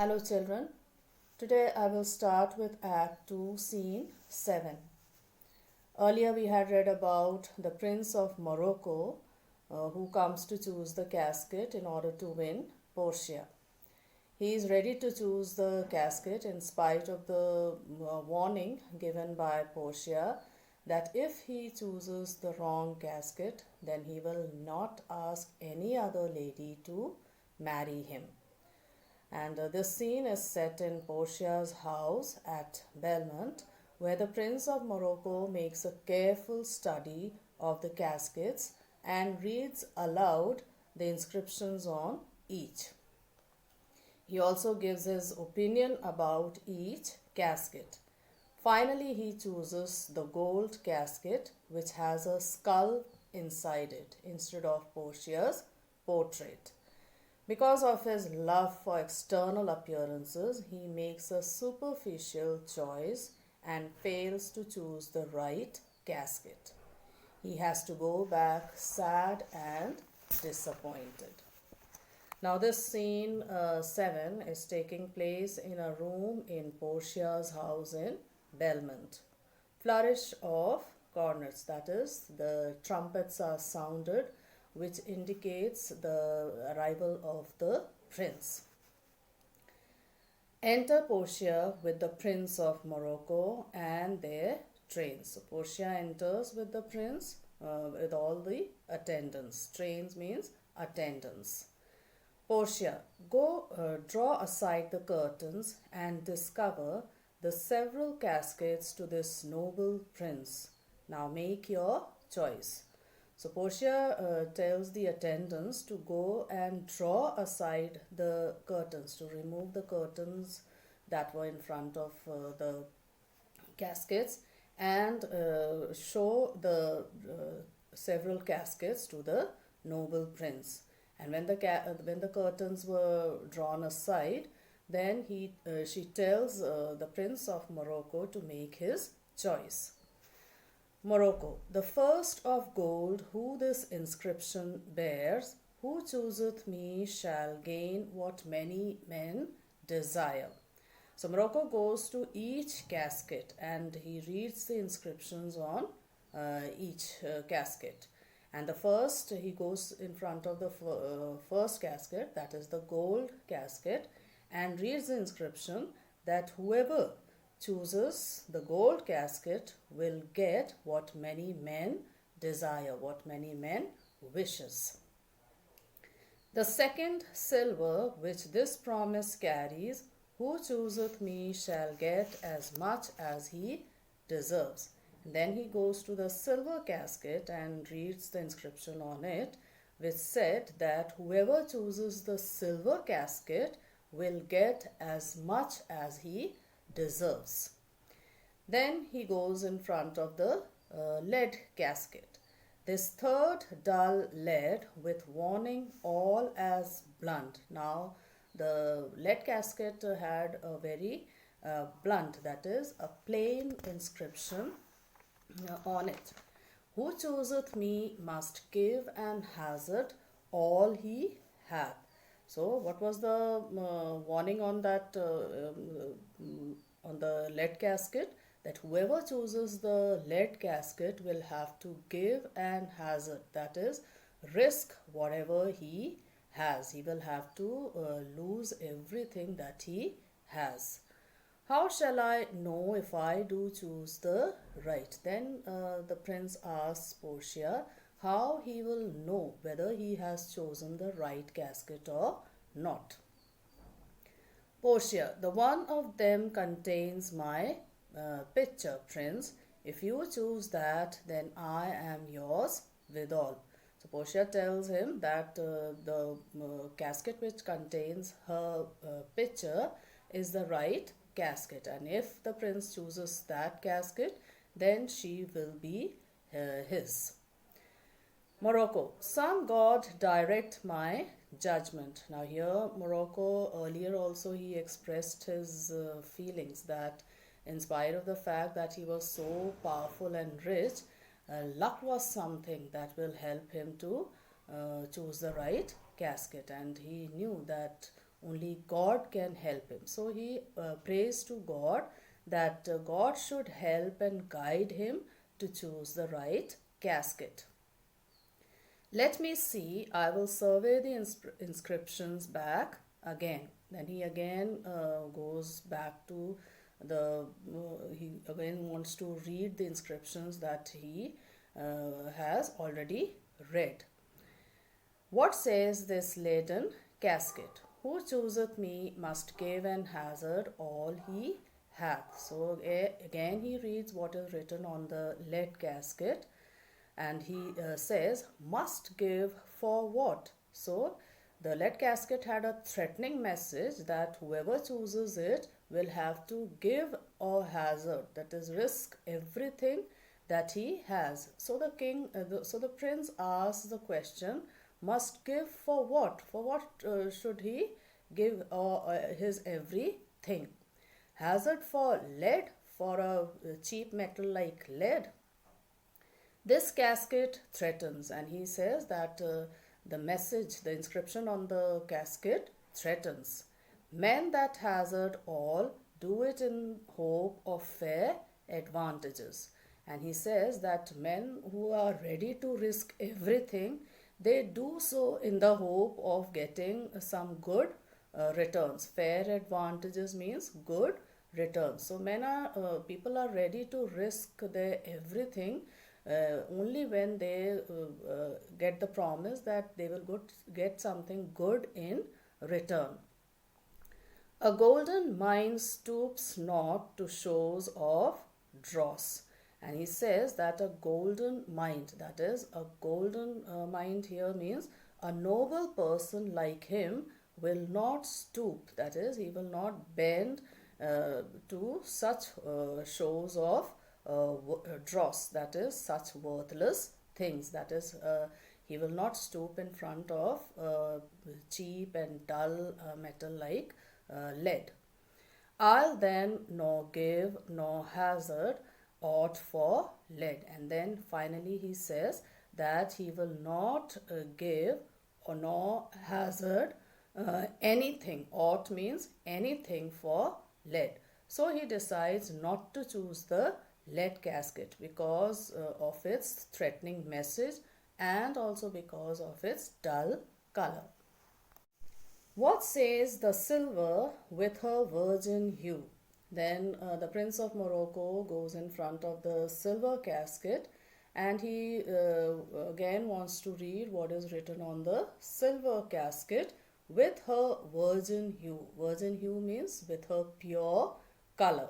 Hello children, today I will start with Act 2, Scene 7. Earlier we had read about the Prince of Morocco who comes to choose the casket in order to win Portia. He is ready to choose the casket in spite of the warning given by Portia that if he chooses the wrong casket, then he will not ask any other lady to marry him. And this scene is set in Portia's house at Belmont, where the Prince of Morocco makes a careful study of the caskets and reads aloud the inscriptions on each. He also gives his opinion about each casket. Finally, he chooses the gold casket, which has a skull inside it instead of Portia's portrait. Because of his love for external appearances, he makes a superficial choice and fails to choose the right casket. He has to go back sad and disappointed. Now this scene 7 is taking place in a room in Portia's house in Belmont. Flourish of cornets, that is, the trumpets are sounded, which indicates the arrival of the prince. Enter Portia with the Prince of Morocco and their trains. So Portia enters with the prince with all the attendants. Trains means attendants. Portia, go draw aside the curtains and discover the several caskets to this noble prince. Now make your choice. So Portia tells the attendants to go and draw aside the curtains, to remove the curtains that were in front of the caskets and show the several caskets to the noble prince. And when the curtains were drawn aside, then she tells the Prince of Morocco to make his choice. Morocco, the first of gold, who this inscription bears, who chooseth me shall gain what many men desire. So Morocco goes to each casket and he reads the inscriptions on each casket. And the first, he goes in front of the first casket, that is the gold casket, and reads the inscription that whoever chooses the gold casket will get what many men desire, what many men wishes. The second silver which this promise carries, who chooseth me shall get as much as he deserves. And then he goes to the silver casket and reads the inscription on it, which said that whoever chooses the silver casket will get as much as he deserves. Then he goes in front of the lead casket. This third dull lead with warning all as blunt. Now the lead casket had a very blunt, that is a plain inscription on it. Who chooseth me must give and hazard all he hath. So what was the warning on that on the lead casket? That whoever chooses the lead casket will have to give and hazard, that is risk whatever he has. He will have to lose everything that he has. How shall I know if I do choose the right? Then the prince asks Portia how he will know whether he has chosen the right casket or not. Portia, the one of them contains my picture, prince. If you choose that, then I am yours withal. So Portia tells him that the casket which contains her picture is the right casket, and if the prince chooses that casket, then she will be his. Morocco, some god direct my judgment. Now here Morocco, earlier also he expressed his feelings that in spite of the fact that he was so powerful and rich, luck was something that will help him to choose the right casket, and he knew that Only God can help him. So he prays to God that God should help and guide him to choose the right casket. Let me see, I will survey the inscriptions back again. Then he again goes back to he again wants to read the inscriptions that he has already read. What says this leaden casket? Who chooseth me must give and hazard all he hath. So again he reads what is written on the lead casket, and he says must give for what. So the lead casket had a threatening message that whoever chooses it will have to give or hazard, that is risk everything that he has. So the king so the prince asks the question, must give for what? For what should he give his everything? Hazard for lead, for a cheap metal like lead. This casket threatens, and he says that the message, the inscription on the casket threatens. Men that hazard all do it in hope of fair advantages. And he says that men who are ready to risk everything, they do so in the hope of getting some good returns. Fair advantages means good returns. So people are ready to risk their everything only when they get the promise that they will get something good in return. A golden mind stoops not to shows of dross. And he says that a golden mind, that is, a golden mind here means a noble person like him will not stoop, that is, he will not bend to such shows of dross, that is, such worthless things, that is, he will not stoop in front of cheap and dull metal like lead. I'll then nor give nor hazard aught for lead. And then finally he says that he will not give or nor hazard anything. Aught means anything for lead. So he decides not to choose the lead casket because of its threatening message and also because of its dull color. What says the silver with her virgin hue? Then the Prince of Morocco goes in front of the silver casket, and he again wants to read what is written on the silver casket with her virgin hue. Virgin hue means with her pure color.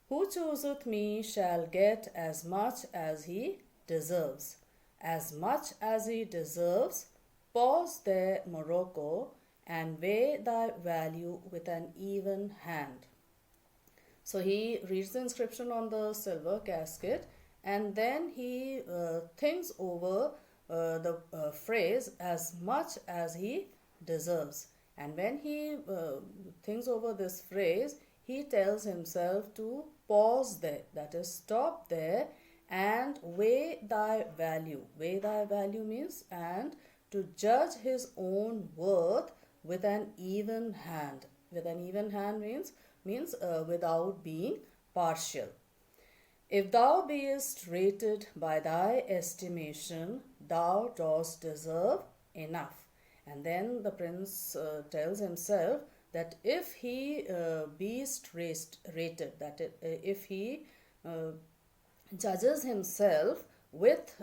Who chooseth me shall get as much as he deserves. As much as he deserves. Pause there, Morocco, and weigh thy value with an even hand. So he reads the inscription on the silver casket, and then he thinks over the phrase as much as he deserves. And when he thinks over this phrase, he tells himself to pause there, that is, stop there, and weigh thy value. Weigh thy value means and to judge his own worth with an even hand. With an even hand means without being partial. If thou beest rated by thy estimation, thou dost deserve enough. And then the prince tells himself that if he beest rated, that if he judges himself with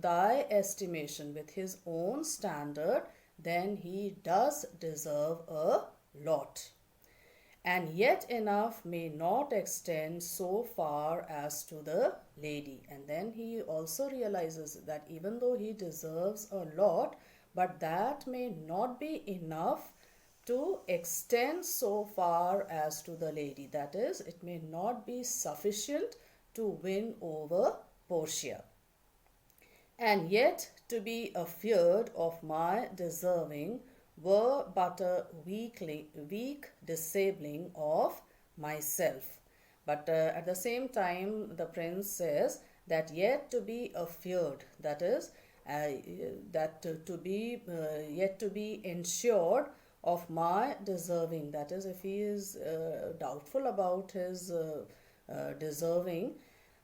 thy estimation, with his own standard, then he does deserve a lot. And yet enough may not extend so far as to the lady. And then he also realizes that even though he deserves a lot, but that may not be enough to extend so far as to the lady. That is, it may not be sufficient to win over Portia. And yet to be afeard of my deserving were but a weak disabling of myself. But at the same time, the prince says that yet to be afeard, that is, yet to be ensured of my deserving. That is, if he is doubtful about his deserving,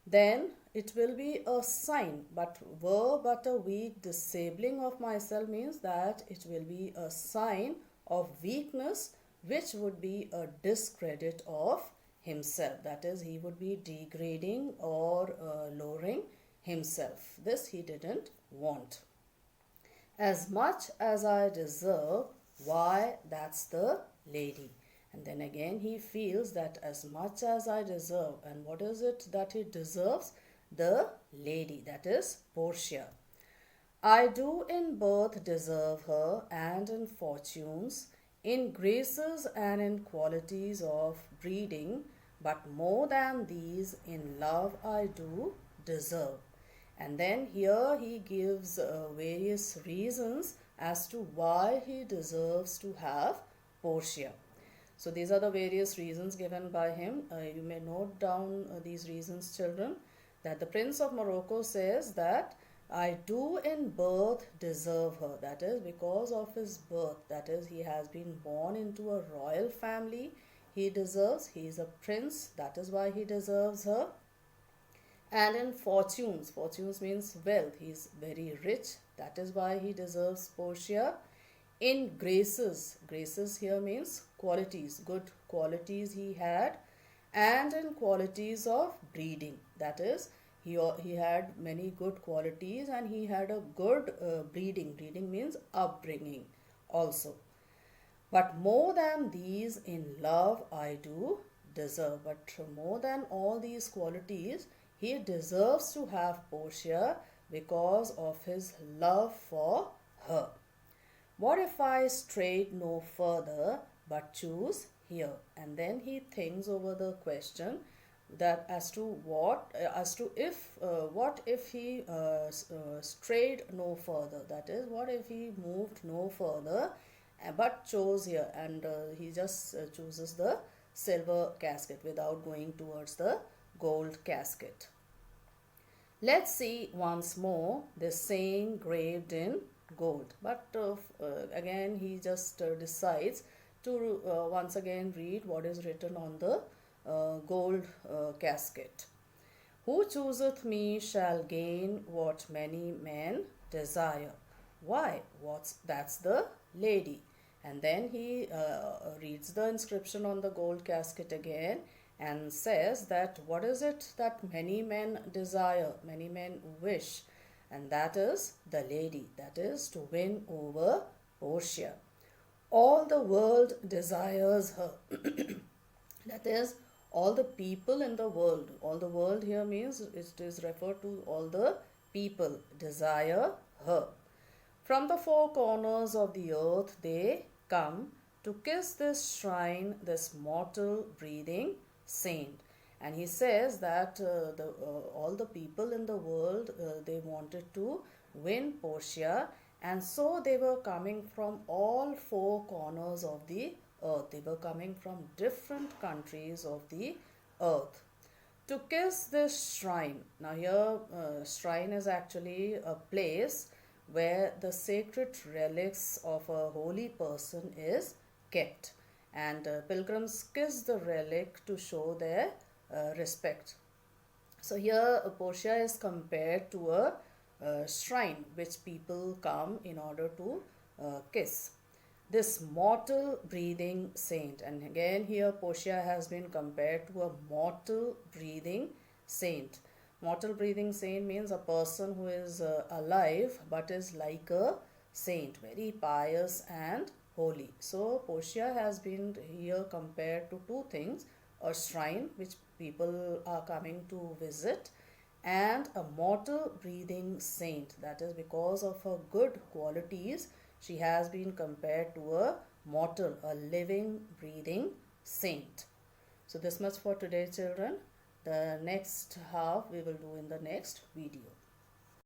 then it will be a sign. But were but a weak disabling of myself means that it will be a sign of weakness, which would be a discredit of himself. That is, he would be degrading or lowering himself. This he didn't want. As much as I deserve, why, that's the lady. And then again he feels that as much as I deserve, and what is it that he deserves? The lady, that is Portia. I do in birth deserve her, and in fortunes, in graces and in qualities of breeding, but more than these in love I do deserve. And then here he gives various reasons as to why he deserves to have Portia. So these are the various reasons given by him. You may note down these reasons, children, that the Prince of Morocco says that I do in birth deserve her. That is because of his birth. That is, he has been born into a royal family. He deserves, he is a prince. That is why he deserves her. And in fortunes, fortunes means wealth. He is very rich. That is why he deserves Portia. In graces, graces here means qualities, good qualities he had. And in qualities of breeding, that is, he had many good qualities and he had a good breeding. Breeding means upbringing also. But more than these in love I do deserve. But more than all these qualities, he deserves to have Portia because of his love for her. What if I strayed no further but choose here? And then he thinks over the question that as to what if he strayed no further, that is, what if he moved no further but chose here, and he just chooses the silver casket without going towards the gold casket. Let's see once more this saying graved in gold. But again he just decides to once again read what is written on the gold casket. Who chooseth me shall gain what many men desire. Why? That's the lady. And then he reads the inscription on the gold casket again and says that what is it that many men desire, many men wish, and that is the lady, that is to win over Portia. All the world desires her. That is, all the people in the world. All the world here means it is referred to all the people desire her. From the four corners of the earth they come to kiss this shrine, this mortal breathing saint. And he says that all the people in the world, they wanted to win Portia, and so they were coming from all four corners of the earth. They were coming from different countries of the earth to kiss this shrine. Now here shrine is actually a place where the sacred relics of a holy person is kept, and pilgrims kiss the relic to show their respect. So here Portia is compared to a shrine which people come in order to kiss. This mortal breathing saint, and again here Portia has been compared to a mortal breathing saint. Mortal breathing saint means a person who is alive but is like a saint, very pious and holy. So Portia has been here compared to two things: a shrine which people are coming to visit, and a mortal breathing saint. That is, because of her good qualities, she has been compared to a mortal, a living, breathing saint. So this much for today, children. The next half we will do in the next video.